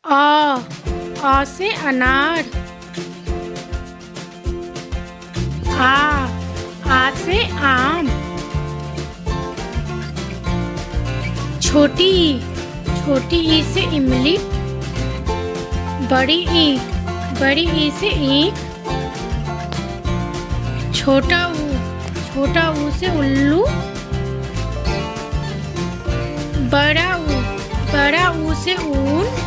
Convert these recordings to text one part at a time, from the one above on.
आ से अनार। आ से आम। छोटी ई से इमली। बड़ी ई से ईख। छोटा ऊ से उल्लू। बड़ा ऊ से ऊन।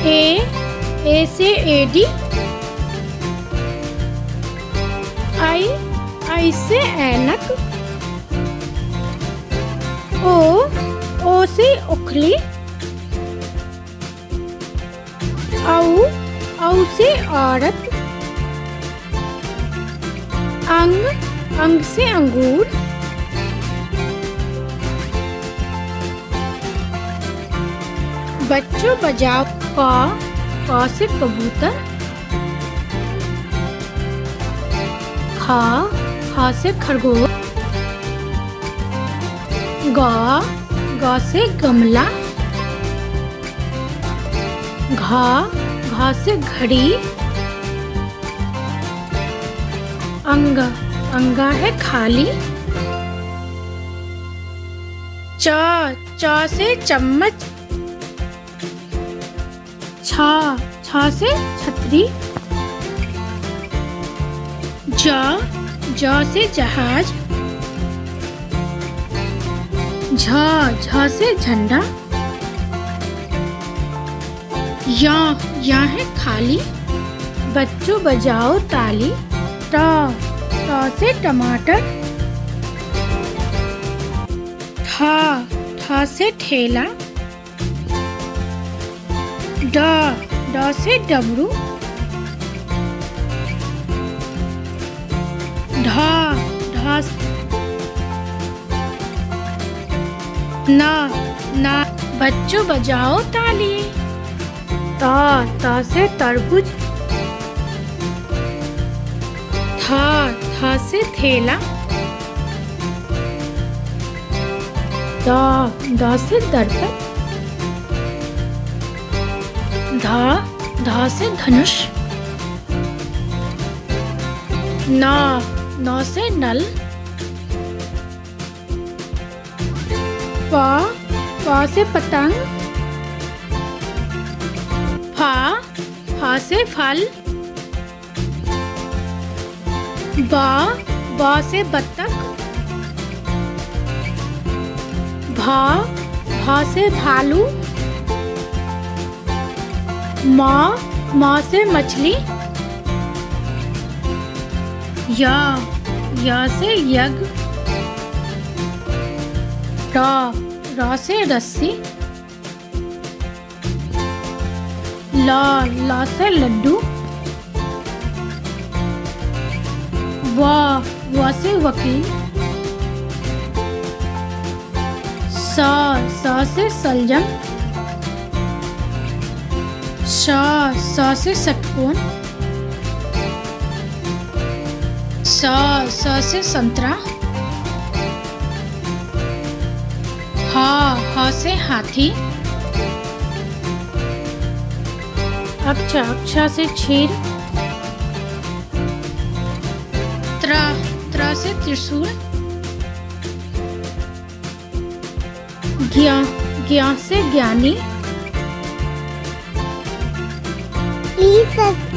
ए से एडी। आई से ऐनक। ओ से उखली। औ से औरत। अंग से अंगूर। बच्चों बजाओ। क से कबूतर। खा से खरगोश। ग से गमला। घा से घड़ी। अंगा है खाली। च से चम्मच। छ से छतरी। ज से जहाज। झ से झंडा। या है खाली। बच्चों बजाओ ताली। ट से टमाटर। ठ से ठेला। ड से डमरू। ढ ना बच्चों बजाओ ताली। त से तरबूज। थ से थैला। द से दर्पण। ध से धनुष। न से नल। प से पतंग। फ से फल। ब से बत्तख। भ से भालू। म से मछली। य से यज्ञ। र से रस्सी। ल से लड्डू। व से वकील। स से सलजम। स से षटकोण। स से संतरा। ह से हाथी। अक्ष से क्षीर। त्र से त्रिशूल। ज्ञा से ज्ञानी। Please